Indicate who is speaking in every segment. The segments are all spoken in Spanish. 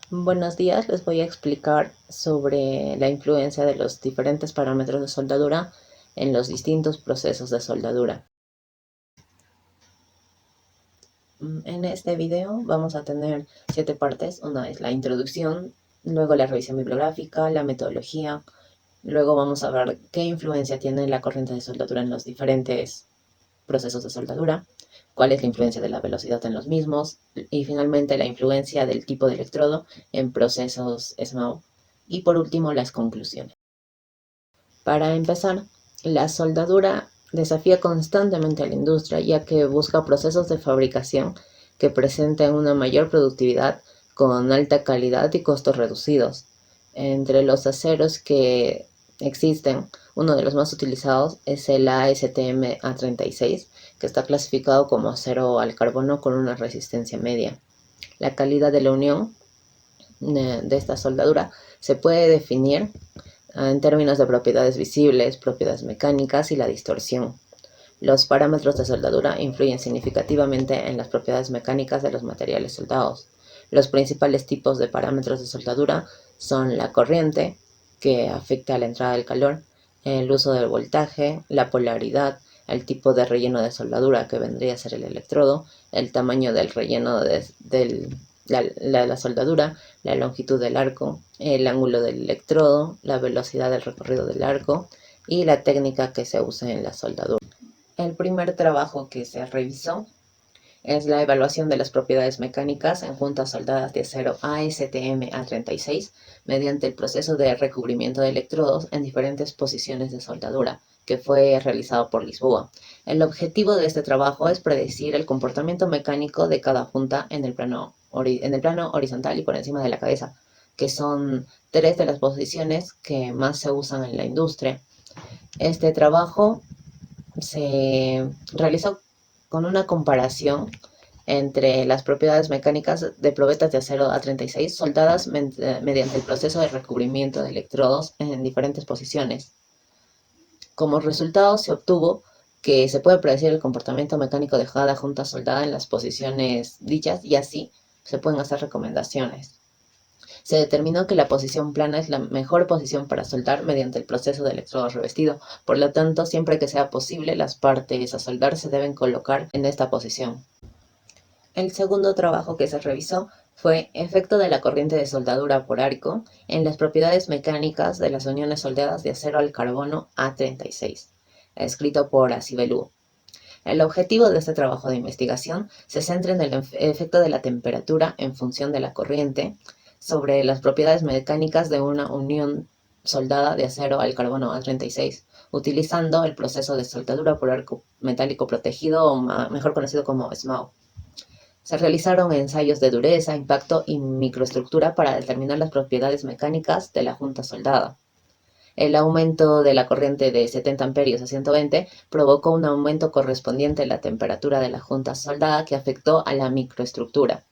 Speaker 1: Buenos días, les voy a explicar sobre la influencia de los diferentes parámetros de soldadura en los distintos procesos de soldadura. En este video vamos a tener 7 partes. Una es la introducción, luego la revisión bibliográfica, la metodología, luego vamos a ver qué influencia tiene la corriente de soldadura en los diferentes procesos de soldadura, cuál es la influencia de la velocidad en los mismos y finalmente la influencia del tipo de electrodo en procesos SMAO y por último las conclusiones. Para empezar, la soldadura desafía constantemente a la industria ya que busca procesos de fabricación que presenten una mayor productividad con alta calidad y costos reducidos. Entre los aceros que existen, uno de los más utilizados es el ASTM A36, que está clasificado como acero al carbono con una resistencia media. La calidad de la unión de esta soldadura se puede definir en términos de propiedades visibles, propiedades mecánicas y la distorsión. Los parámetros de soldadura influyen significativamente en las propiedades mecánicas de los materiales soldados. Los principales tipos de parámetros de soldadura son la corriente, que afecta a la entrada del calor, el uso del voltaje, la polaridad, el tipo de relleno de soldadura que vendría a ser el electrodo, el tamaño del relleno de la soldadura, la longitud del arco, el ángulo del electrodo, la velocidad del recorrido del arco y la técnica que se usa en la soldadura. El primer trabajo que se revisó es la evaluación de las propiedades mecánicas en juntas soldadas de acero ASTM A36 mediante el proceso de recubrimiento de electrodos en diferentes posiciones de soldadura, que fue realizado por Lisboa. El objetivo de este trabajo es predecir el comportamiento mecánico de cada junta en el plano horizontal y por encima de la cabeza, que son 3 de las posiciones que más se usan en la industria. Este trabajo se realizó con una comparación entre las propiedades mecánicas de probetas de acero A36 soldadas mediante el proceso de recubrimiento de electrodos en diferentes posiciones. Como resultado se obtuvo que se puede predecir el comportamiento mecánico de cada junta soldada en las posiciones dichas y así se pueden hacer recomendaciones. Se determinó que la posición plana es la mejor posición para soldar mediante el proceso de electrodo revestido. Por lo tanto, siempre que sea posible, las partes a soldar se deben colocar en esta posición. El segundo trabajo que se revisó fue efecto de la corriente de soldadura por arco en las propiedades mecánicas de las uniones soldadas de acero al carbono A36, escrito por Acibelú. El objetivo de este trabajo de investigación se centra en el efecto de la temperatura en función de la corriente sobre las propiedades mecánicas de una unión soldada de acero al carbono A36, utilizando el proceso de soldadura por arco metálico protegido, o mejor conocido como SMAO. Se realizaron ensayos de dureza, impacto y microestructura para determinar las propiedades mecánicas de la junta soldada. El aumento de la corriente de 70 amperios a 120 provocó un aumento correspondiente en la temperatura de la junta soldada que afectó a la microestructura,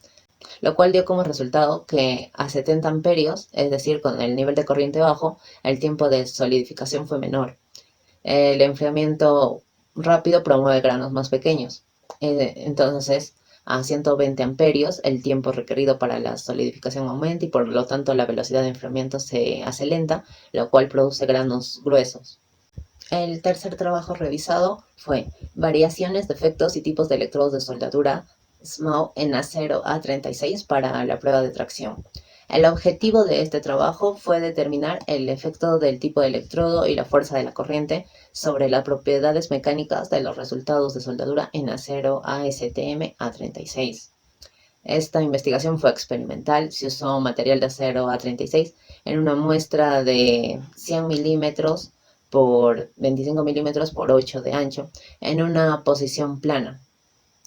Speaker 1: lo cual dio como resultado que a 70 amperios, es decir, con el nivel de corriente bajo, el tiempo de solidificación fue menor. El enfriamiento rápido promueve granos más pequeños. Entonces, a 120 amperios, el tiempo requerido para la solidificación aumenta y por lo tanto la velocidad de enfriamiento se hace lenta, lo cual produce granos gruesos. El tercer trabajo revisado fue variaciones de efectos y tipos de electrodos de soldadura SMAO en acero A36 para la prueba de tracción. El objetivo de este trabajo fue determinar el efecto del tipo de electrodo y la fuerza de la corriente sobre las propiedades mecánicas de los resultados de soldadura en acero ASTM A36. Esta investigación fue experimental, se usó material de acero A36 en una muestra de 100 milímetros por 25 milímetros por 8 de ancho en una posición plana.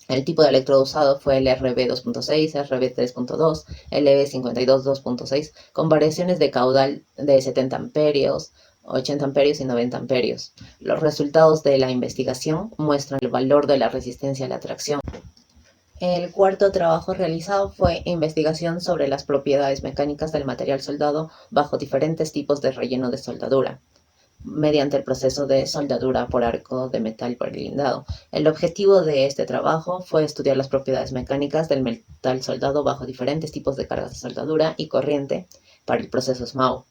Speaker 1: El tipo de electrodo usado fue el RB2.6, RB3.2, LB52.2.6 con variaciones de caudal de 70 amperios, 80 amperios y 90 amperios. Los resultados de la investigación muestran el valor de la resistencia a la tracción. El cuarto trabajo realizado fue investigación sobre las propiedades mecánicas del material soldado bajo diferentes tipos de relleno de soldadura. mediante el proceso de soldadura por arco de metal blindado. El objetivo de este trabajo fue estudiar las propiedades mecánicas del metal soldado bajo diferentes tipos de cargas de soldadura y corriente para el proceso SMAO.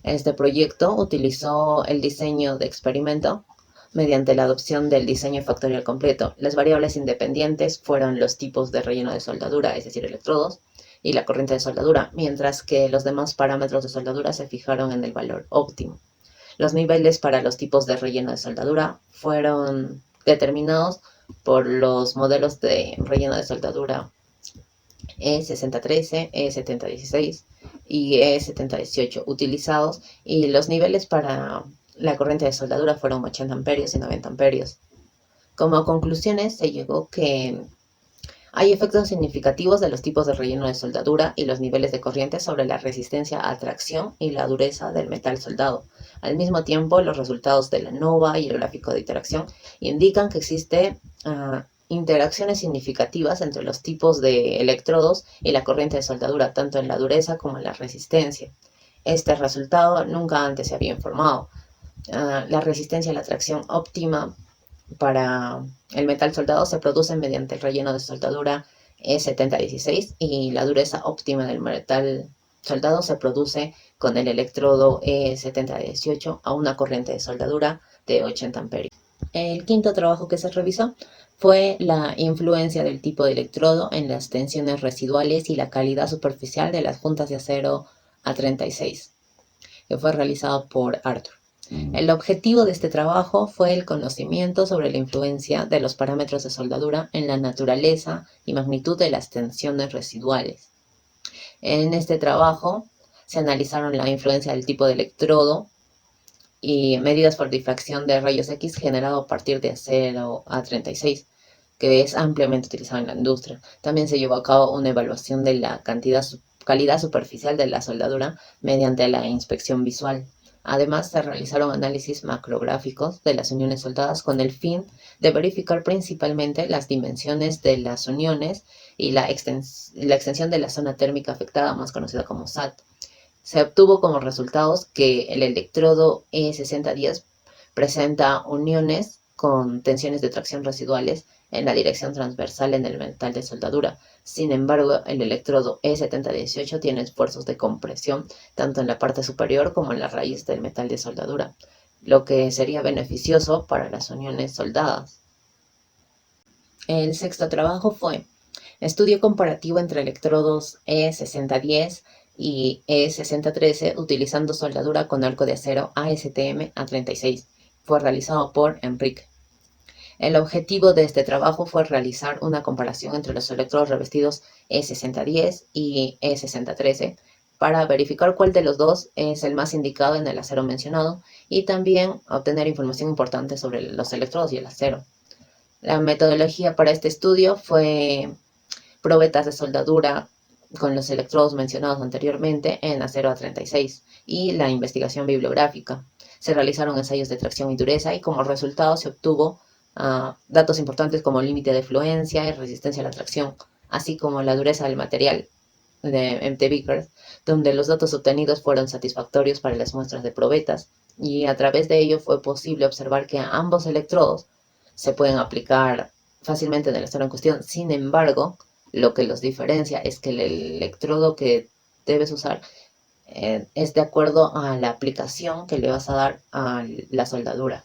Speaker 1: Este proyecto utilizó el diseño de experimento mediante la adopción del diseño factorial completo. Las variables independientes fueron los tipos de relleno de soldadura, es decir, electrodos, y la corriente de soldadura, mientras que los demás parámetros de soldadura se fijaron en el valor óptimo. Los niveles para los tipos de relleno de soldadura fueron determinados por los modelos de relleno de soldadura E6013, E7016 y E7018 utilizados, y los niveles para la corriente de soldadura fueron 80 amperios y 90 amperios. Como conclusiones se llegó que hay efectos significativos de los tipos de relleno de soldadura y los niveles de corriente sobre la resistencia a tracción y la dureza del metal soldado. Al mismo tiempo, los resultados de la ANOVA y el gráfico de interacción indican que existen interacciones significativas entre los tipos de electrodos y la corriente de soldadura, tanto en la dureza como en la resistencia. Este resultado nunca antes se había informado. La resistencia a la tracción óptima para el metal soldado se produce mediante el relleno de soldadura E7016, y la dureza óptima del metal soldado se produce con el electrodo E7018 a una corriente de soldadura de 80 amperios. El quinto trabajo que se revisó fue la influencia del tipo de electrodo en las tensiones residuales y la calidad superficial de las juntas de acero A36, que fue realizado por Arthur. El objetivo de este trabajo fue el conocimiento sobre la influencia de los parámetros de soldadura en la naturaleza y magnitud de las tensiones residuales. En este trabajo se analizaron la influencia del tipo de electrodo y medidas por difracción de rayos X generado a partir de acero A36, que es ampliamente utilizado en la industria. También se llevó a cabo una evaluación de la calidad superficial de la soldadura mediante la inspección visual. Además, se realizaron análisis macrográficos de las uniones soldadas con el fin de verificar principalmente las dimensiones de las uniones y la extensión de la zona térmica afectada, más conocida como SAT. Se obtuvo como resultados que el electrodo E6010 presenta uniones con tensiones de tracción residuales en la dirección transversal en el metal de soldadura. Sin embargo, el electrodo E7018 tiene esfuerzos de compresión tanto en la parte superior como en la raíz del metal de soldadura, lo que sería beneficioso para las uniones soldadas. El sexto trabajo fue estudio comparativo entre electrodos E6010 y E6013 utilizando soldadura con arco de acero ASTM A36. Fue realizado por Enrique. El objetivo de este trabajo fue realizar una comparación entre los electrodos revestidos E6010 y E6013 para verificar cuál de los dos es el más indicado en el acero mencionado, y también obtener información importante sobre los electrodos y el acero. La metodología para este estudio fue probetas de soldadura con los electrodos mencionados anteriormente en acero A36 y la investigación bibliográfica. Se realizaron ensayos de tracción y dureza, y como resultado se obtuvo datos importantes como límite de fluencia y resistencia a la tracción, así como la dureza del material de MT Vickers, donde los datos obtenidos fueron satisfactorios para las muestras de probetas, y a través de ello fue posible observar que ambos electrodos se pueden aplicar fácilmente en el acero en cuestión. Sin embargo, lo que los diferencia es que el electrodo que debes usar es de acuerdo a la aplicación que le vas a dar a la soldadura.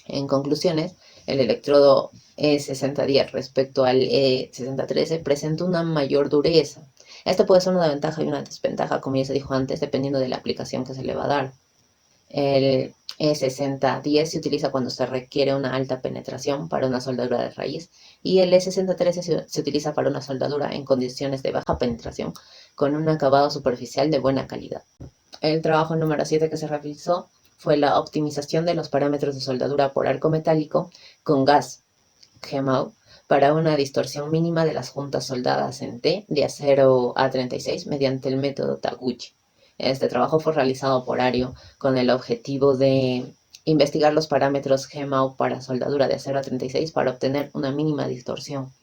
Speaker 1: En conclusiones, el electrodo E6010 respecto al E6013 presenta una mayor dureza. Esta puede ser una ventaja y una desventaja, como ya se dijo antes, dependiendo de la aplicación que se le va a dar. El E6010 se utiliza cuando se requiere una alta penetración para una soldadura de raíz, y el E6013 se utiliza para una soldadura en condiciones de baja penetración con un acabado superficial de buena calidad. El trabajo número 7 que se realizó fue la optimización de los parámetros de soldadura por arco metálico con gas GMAO para una distorsión mínima de las juntas soldadas en T de acero A36 mediante el método Taguchi. Este trabajo fue realizado por Ario con el objetivo de investigar los parámetros GMAO para soldadura de acero A36 para obtener una mínima distorsión.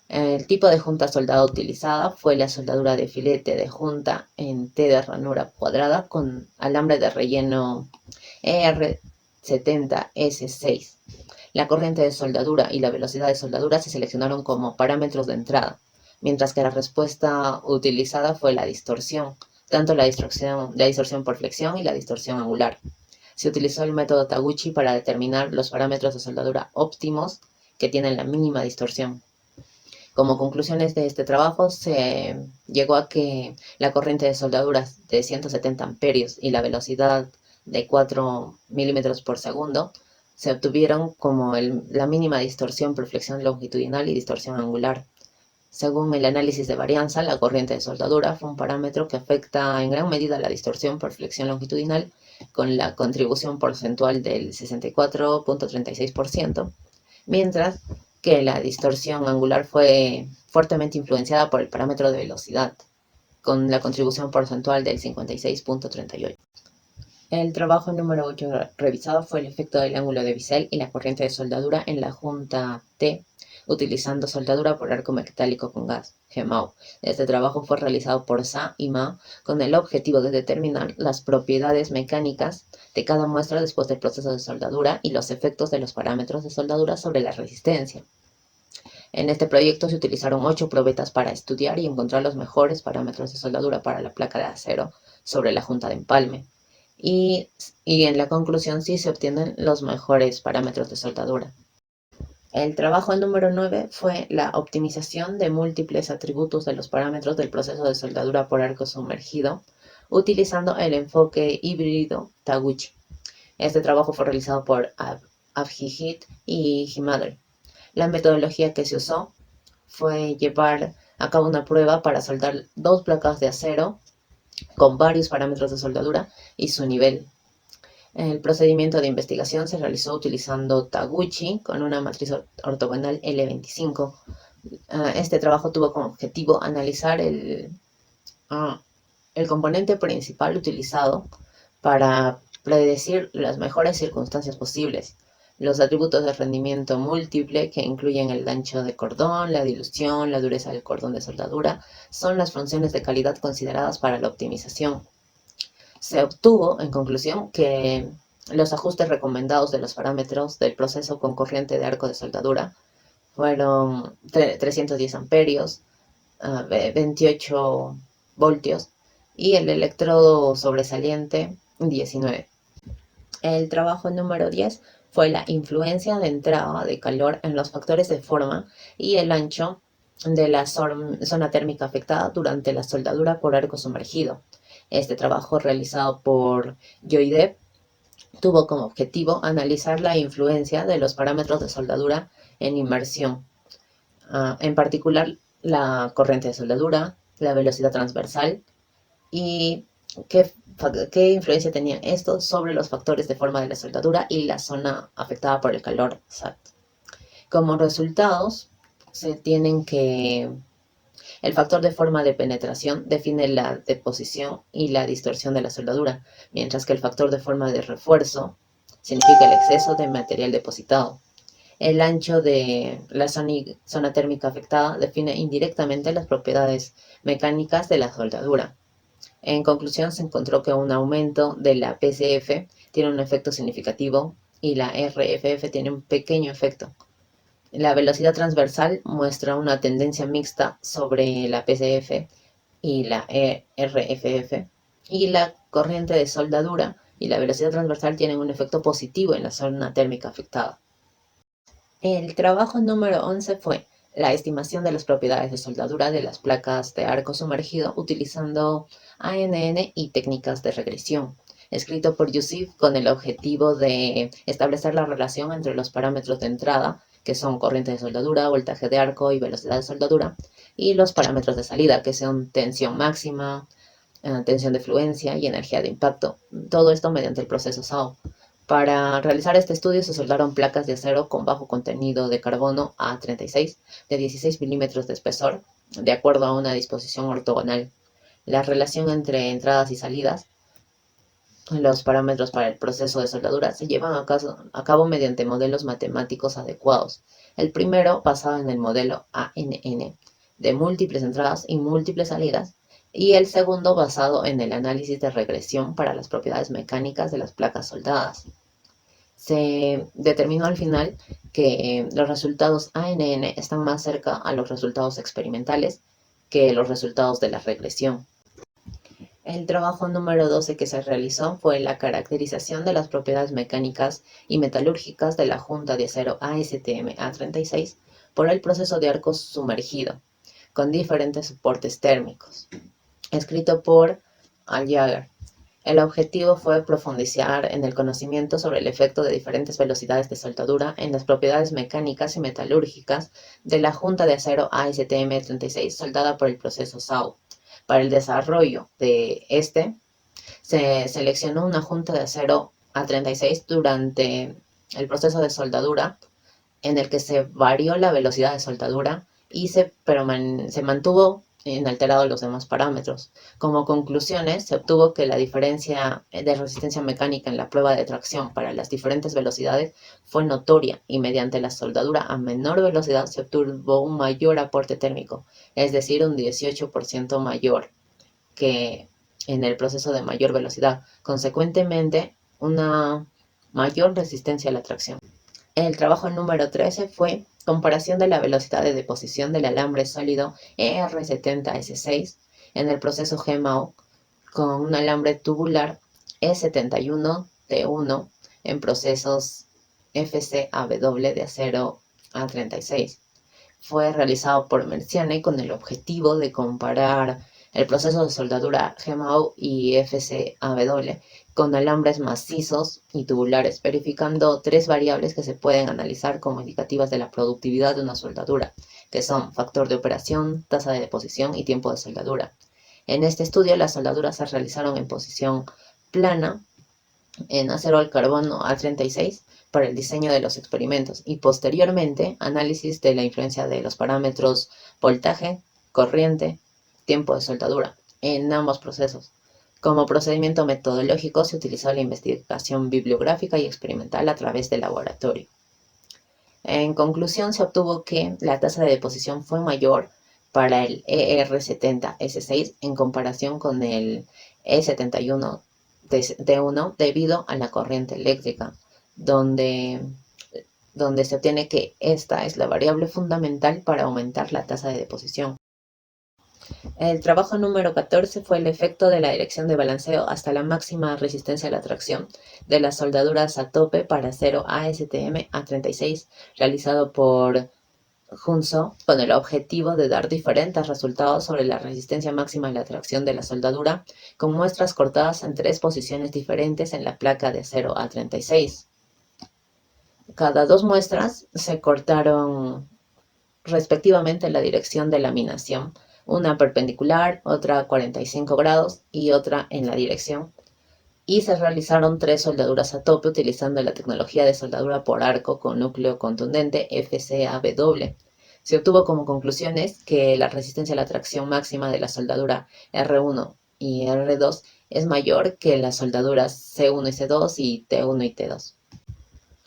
Speaker 1: El tipo de junta soldada utilizada fue la soldadura de filete de junta en T de ranura cuadrada con alambre de relleno ER70S6. La corriente de soldadura y la velocidad de soldadura se seleccionaron como parámetros de entrada, mientras que la respuesta utilizada fue la distorsión, tanto la distorsión por flexión y la distorsión angular. Se utilizó el método Taguchi para determinar los parámetros de soldadura óptimos que tienen la mínima distorsión. Como conclusiones de este trabajo, se llegó a que la corriente de soldadura de 170 amperios y la velocidad de 4 milímetros por segundo se obtuvieron como la mínima distorsión por flexión longitudinal y distorsión angular. Según el análisis de varianza, la corriente de soldadura fue un parámetro que afecta en gran medida la distorsión por flexión longitudinal, con la contribución porcentual del 64.36%, mientras que la distorsión angular fue fuertemente influenciada por el parámetro de velocidad, con la contribución porcentual del 56.38%. El trabajo número 8 revisado fue el efecto del ángulo de bisel y la corriente de soldadura en la junta T, utilizando soldadura por arco metálico con gas, GMAO. Este trabajo fue realizado por Sa y Ma con el objetivo de determinar las propiedades mecánicas de cada muestra después del proceso de soldadura y los efectos de los parámetros de soldadura sobre la resistencia. En este proyecto se utilizaron 8 probetas para estudiar y encontrar los mejores parámetros de soldadura para la placa de acero sobre la junta de empalme. Y en la conclusión sí se obtienen los mejores parámetros de soldadura. El trabajo número 9 fue la optimización de múltiples atributos de los parámetros del proceso de soldadura por arco sumergido, utilizando el enfoque híbrido Taguchi. Este trabajo fue realizado por Avjit y Himadri. La metodología que se usó fue llevar a cabo una prueba para soldar 2 placas de acero con varios parámetros de soldadura y su nivel. El procedimiento de investigación se realizó utilizando Taguchi con una matriz ortogonal L25. Este trabajo tuvo como objetivo analizar el componente principal utilizado para predecir las mejores circunstancias posibles. Los atributos de rendimiento múltiple, que incluyen el ancho de cordón, la dilución, la dureza del cordón de soldadura, son las funciones de calidad consideradas para la optimización. Se obtuvo, en conclusión, que los ajustes recomendados de los parámetros del proceso con corriente de arco de soldadura fueron 310 amperios, 28 voltios y el electrodo sobresaliente 19. El trabajo número 10 fue la influencia de entrada de calor en los factores de forma y el ancho de la zona térmica afectada durante la soldadura por arco sumergido. Este trabajo, realizado por Joydev, tuvo como objetivo analizar la influencia de los parámetros de soldadura en inmersión, en particular la corriente de soldadura, la velocidad transversal y qué influencia tenía esto sobre los factores de forma de la soldadura y la zona afectada por el calor SAT. Como resultados, se tienen que el factor de forma de penetración define la deposición y la distorsión de la soldadura, mientras que el factor de forma de refuerzo significa el exceso de material depositado. El ancho de la zona térmica afectada define indirectamente las propiedades mecánicas de la soldadura. En conclusión, se encontró que un aumento de la PCF tiene un efecto significativo y la RFF tiene un pequeño efecto. La velocidad transversal muestra una tendencia mixta sobre la PCF y la RFF, y la corriente de soldadura y la velocidad transversal tienen un efecto positivo en la zona térmica afectada. El trabajo número 11 fue la estimación de las propiedades de soldadura de las placas de arco sumergido utilizando ANN y técnicas de regresión, escrito por Yusif con el objetivo de establecer la relación entre los parámetros de entrada, que son corriente de soldadura, voltaje de arco y velocidad de soldadura, y los parámetros de salida, que son tensión máxima, tensión de fluencia y energía de impacto. Todo esto mediante el proceso SAO. Para realizar este estudio se soldaron placas de acero con bajo contenido de carbono A36 de 16 milímetros de espesor, de acuerdo a una disposición ortogonal. La relación entre entradas y salidas, los parámetros para el proceso de soldadura, se llevan a cabo mediante modelos matemáticos adecuados. El primero basado en el modelo ANN, de múltiples entradas y múltiples salidas, y el segundo basado en el análisis de regresión para las propiedades mecánicas de las placas soldadas. Se determinó al final que los resultados ANN están más cerca a los resultados experimentales que los resultados de la regresión. El trabajo número 12 que se realizó fue la caracterización de las propiedades mecánicas y metalúrgicas de la junta de acero ASTM A36 por el proceso de arco sumergido, con diferentes soportes térmicos, escrito por Al Jaeger. El objetivo fue profundizar en el conocimiento sobre el efecto de diferentes velocidades de soldadura en las propiedades mecánicas y metalúrgicas de la junta de acero ASTM36 soldada por el proceso SAU. Para el desarrollo de se seleccionó una junta de acero A36 durante el proceso de soldadura, en el que se varió la velocidad de soldadura y se mantuvo inalterados los demás parámetros. Como conclusiones, se obtuvo que la diferencia de resistencia mecánica en la prueba de tracción para las diferentes velocidades fue notoria, y mediante la soldadura a menor velocidad se obtuvo un mayor aporte térmico, es decir, un 18% mayor que en el proceso de mayor velocidad. Consecuentemente, una mayor resistencia a la tracción. El trabajo número 13 fue comparación de la velocidad de deposición del alambre sólido ER70S6 en el proceso GMAO con un alambre tubular E71T1 en procesos FCAW de acero A36. Fue realizado por Merciani con el objetivo de comparar el proceso de soldadura GMAO y FCAW con alambres macizos y tubulares, verificando tres variables que se pueden analizar como indicativas de la productividad de una soldadura, que son factor de operación, tasa de deposición y tiempo de soldadura. En este estudio, las soldaduras se realizaron en posición plana en acero al carbono A36 para el diseño de los experimentos y posteriormente análisis de la influencia de los parámetros voltaje, corriente, tiempo de soldadura en ambos procesos. Como procedimiento metodológico se utilizó la investigación bibliográfica y experimental a través del laboratorio. En conclusión, se obtuvo que la tasa de deposición fue mayor para el ER70S6 en comparación con el E71T1 debido a la corriente eléctrica, donde se obtiene que esta es la variable fundamental para aumentar la tasa de deposición. El trabajo número 14 fue el efecto de la dirección de balanceo hasta la máxima resistencia a la tracción de las soldaduras a tope para acero ASTM A36, realizado por Junso con el objetivo de dar diferentes resultados sobre la resistencia máxima a la tracción de la soldadura, con muestras cortadas en tres posiciones diferentes en la placa de acero A36. Cada dos muestras se cortaron respectivamente en la dirección de laminación, una perpendicular, otra a 45 grados y otra en la dirección, y se realizaron tres soldaduras a tope utilizando la tecnología de soldadura por arco con núcleo contundente FCAW. Se obtuvo como conclusiones que la resistencia a la tracción máxima de la soldadura R1 y R2 es mayor que las soldaduras C1 y C2 y T1 y T2.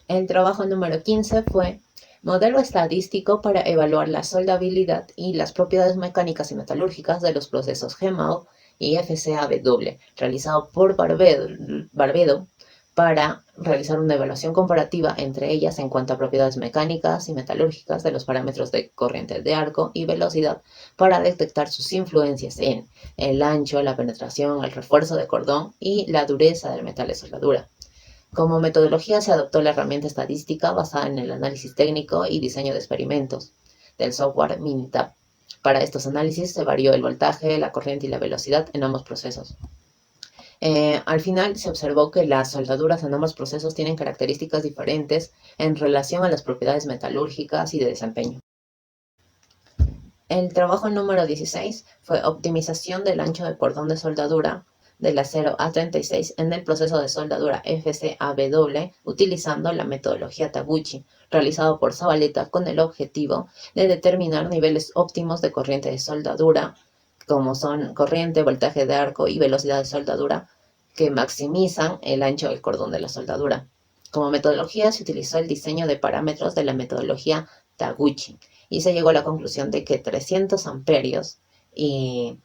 Speaker 1: El trabajo número 15 fue modelo estadístico para evaluar la soldabilidad y las propiedades mecánicas y metalúrgicas de los procesos GMAO y FCAW, realizado por Barbedo para realizar una evaluación comparativa entre ellas en cuanto a propiedades mecánicas y metalúrgicas de los parámetros de corriente de arco y velocidad para detectar sus influencias en el ancho, la penetración, el refuerzo de cordón y la dureza del metal de soldadura. Como metodología se adoptó la herramienta estadística basada en el análisis técnico y diseño de experimentos del software Minitab. Para estos análisis se varió el voltaje, la corriente y la velocidad en ambos procesos. Al final se observó que las soldaduras en ambos procesos tienen características diferentes en relación a las propiedades metalúrgicas y de desempeño. El trabajo número 16 fue optimización del ancho de cordón de soldadura del acero A36 en el proceso de soldadura FCAW utilizando la metodología Taguchi, realizado por Zabaleta con el objetivo de determinar niveles óptimos de corriente de soldadura, como son corriente, voltaje de arco y velocidad de soldadura, que maximizan el ancho del cordón de la soldadura. Como metodología se utilizó el diseño de parámetros de la metodología Taguchi y se llegó a la conclusión de que 300 amperios y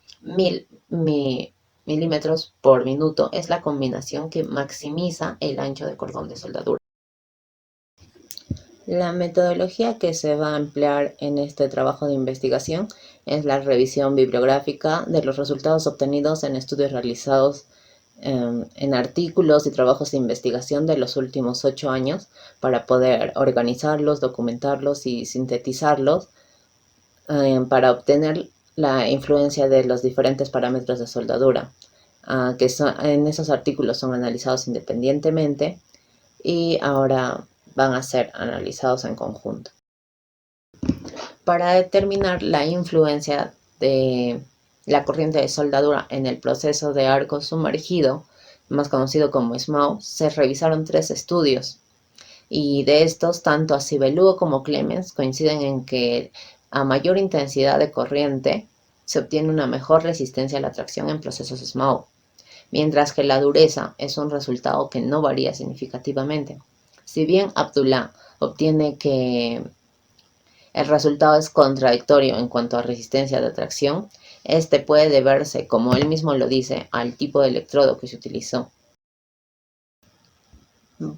Speaker 1: milímetros por minuto es la combinación que maximiza el ancho de cordón de soldadura. La metodología que se va a emplear en este trabajo de investigación es la revisión bibliográfica de los resultados obtenidos en estudios realizados en artículos y trabajos de investigación de los últimos 8 años para poder organizarlos, documentarlos y sintetizarlos para obtener la influencia de los diferentes parámetros de soldadura, que en esos artículos son analizados independientemente y ahora van a ser analizados en conjunto. Para determinar la influencia de la corriente de soldadura en el proceso de arco sumergido, más conocido como SMAO, se revisaron 3 estudios. Y de estos, tanto Acebelúo como Clemens coinciden en que a mayor intensidad de corriente se obtiene una mejor resistencia a la tracción en procesos SMAO, mientras que la dureza es un resultado que no varía significativamente. Si bien Abdullah obtiene que el resultado es contradictorio en cuanto a resistencia de atracción, este puede deberse, como él mismo lo dice, al tipo de electrodo que se utilizó.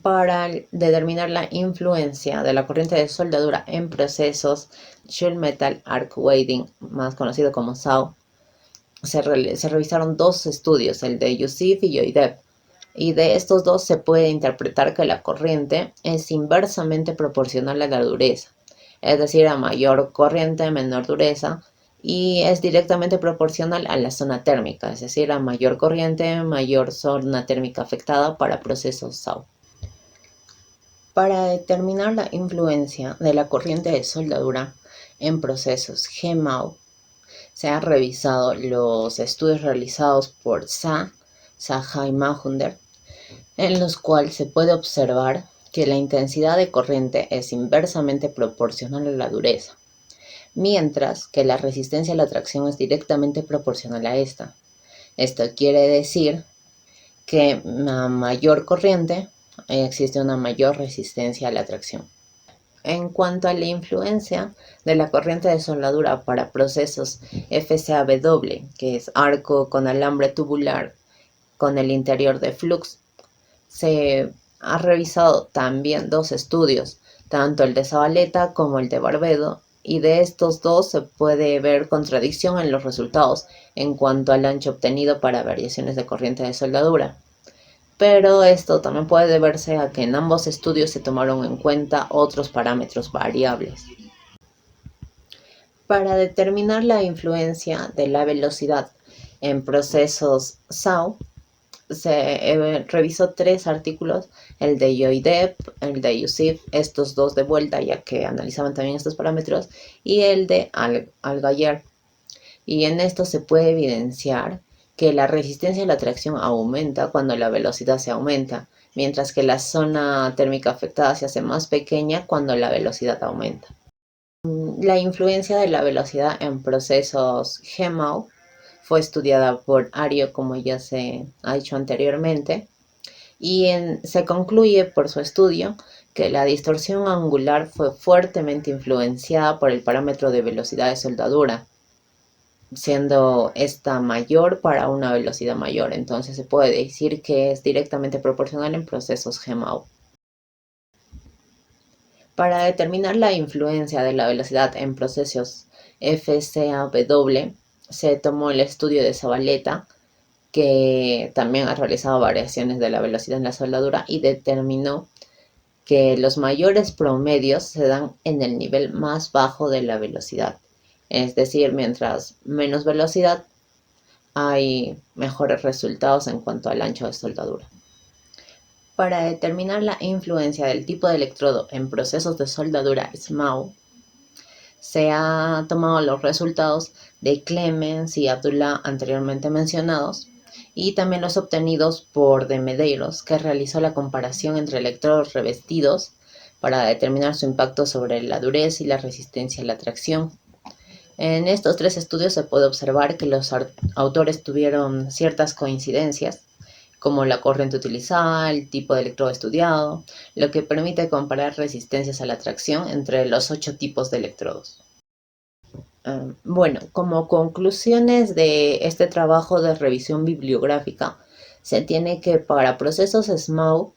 Speaker 1: Para determinar la influencia de la corriente de soldadura en procesos Sheet Metal Arc Welding, más conocido como SAO, se revisaron 2 estudios, el de Yusif y Yoidev, y de estos 2 se puede interpretar que la corriente es inversamente proporcional a la dureza, es decir, a mayor corriente, menor dureza, y es directamente proporcional a la zona térmica, es decir, a mayor corriente, mayor zona térmica afectada para procesos SAO. Para determinar la influencia de la corriente de soldadura en procesos GMAO, se han revisado los estudios realizados por Saha y Mahunder, en los cuales se puede observar que la intensidad de corriente es inversamente proporcional a la dureza, mientras que la resistencia a la tracción es directamente proporcional a esta. Esto quiere decir que a mayor corriente existe una mayor resistencia a la tracción. En cuanto a la influencia de la corriente de soldadura para procesos FCAW, que es arco con alambre tubular con el interior de flux, se ha revisado también 2 estudios, tanto el de Zabaleta como el de Barbedo, y de estos 2 se puede ver contradicción en los resultados en cuanto al ancho obtenido para variaciones de corriente de soldadura. Pero esto también puede deberse a que en ambos estudios se tomaron en cuenta otros parámetros variables. Para determinar la influencia de la velocidad en procesos SAO, se revisó 3 artículos, el de Yoidev, el de Yusif, estos 2 de vuelta ya que analizaban también estos parámetros, y el de Al-Gayer. Y en esto se puede evidenciar que la resistencia a la tracción aumenta cuando la velocidad se aumenta, mientras que la zona térmica afectada se hace más pequeña cuando la velocidad aumenta. La influencia de la velocidad en procesos GMAO fue estudiada por Ario, como ya se ha dicho anteriormente, y se concluye por su estudio que la distorsión angular fue fuertemente influenciada por el parámetro de velocidad de soldadura, siendo esta mayor para una velocidad mayor. Entonces se puede decir que es directamente proporcional en procesos GMAO. Para determinar la influencia de la velocidad en procesos FCAW, se tomó el estudio de Zabaleta, que también ha realizado variaciones de la velocidad en la soldadura y determinó que los mayores promedios se dan en el nivel más bajo de la velocidad. Es decir, mientras menos velocidad, hay mejores resultados en cuanto al ancho de soldadura. Para determinar la influencia del tipo de electrodo en procesos de soldadura SMAO, se han tomado los resultados de Clemens y Abdullah anteriormente mencionados y también los obtenidos por de Medeiros, que realizó la comparación entre electrodos revestidos para determinar su impacto sobre la dureza y la resistencia a la tracción. En estos 3 estudios se puede observar que los autores tuvieron ciertas coincidencias, como la corriente utilizada, el tipo de electrodo estudiado, lo que permite comparar resistencias a la tracción entre los 8 tipos de electrodos. Bueno, como conclusiones de este trabajo de revisión bibliográfica, se tiene que para procesos SMAU,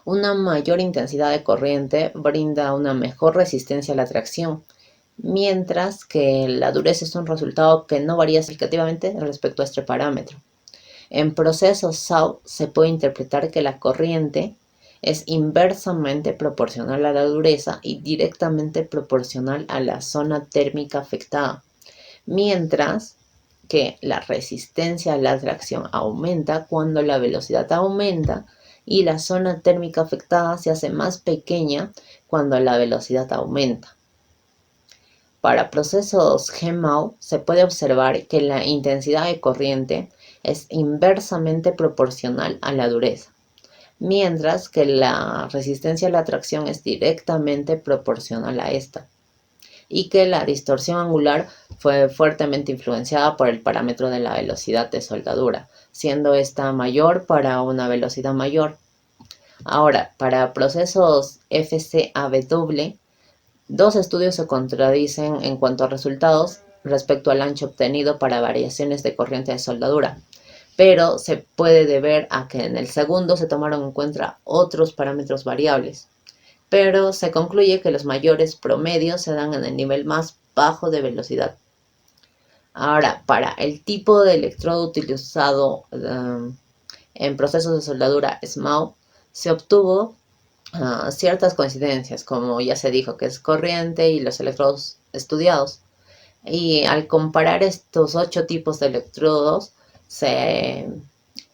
Speaker 1: una mayor intensidad de corriente brinda una mejor resistencia a la tracción, mientras que la dureza es un resultado que no varía significativamente respecto a este parámetro. En procesos SAO se puede interpretar que la corriente es inversamente proporcional a la dureza y directamente proporcional a la zona térmica afectada, mientras que la resistencia a la tracción aumenta cuando la velocidad aumenta y la zona térmica afectada se hace más pequeña cuando la velocidad aumenta. Para procesos GMAO se puede observar que la intensidad de corriente es inversamente proporcional a la dureza, mientras que la resistencia a la tracción es directamente proporcional a esta, y que la distorsión angular fue fuertemente influenciada por el parámetro de la velocidad de soldadura, siendo esta mayor para una velocidad mayor. Ahora, para procesos FCAW, dos estudios se contradicen en cuanto a resultados respecto al ancho obtenido para variaciones de corriente de soldadura, pero se puede deber a que en el segundo se tomaron en cuenta otros parámetros variables, pero se concluye que los mayores promedios se dan en el nivel más bajo de velocidad. Ahora, para el tipo de electrodo utilizado en procesos de soldadura SMAO, se obtuvo ciertas coincidencias, como ya se dijo, que es corriente y los electrodos estudiados. Y al comparar estos 8 tipos de electrodos, se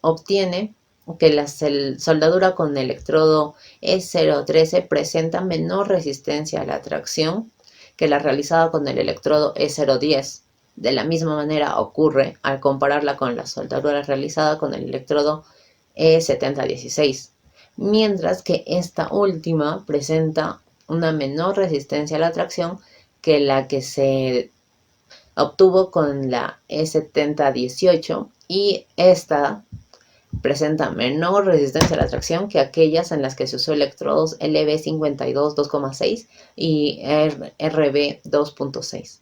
Speaker 1: obtiene que la soldadura con electrodo E013 presenta menor resistencia a la tracción que la realizada con el electrodo E010. De la misma manera ocurre al compararla con la soldadura realizada con el electrodo E7016, mientras que esta última presenta una menor resistencia a la tracción que la que se obtuvo con la E7018, y esta presenta menor resistencia a la tracción que aquellas en las que se usó electrodos LB52 2,6 y RB 2,6.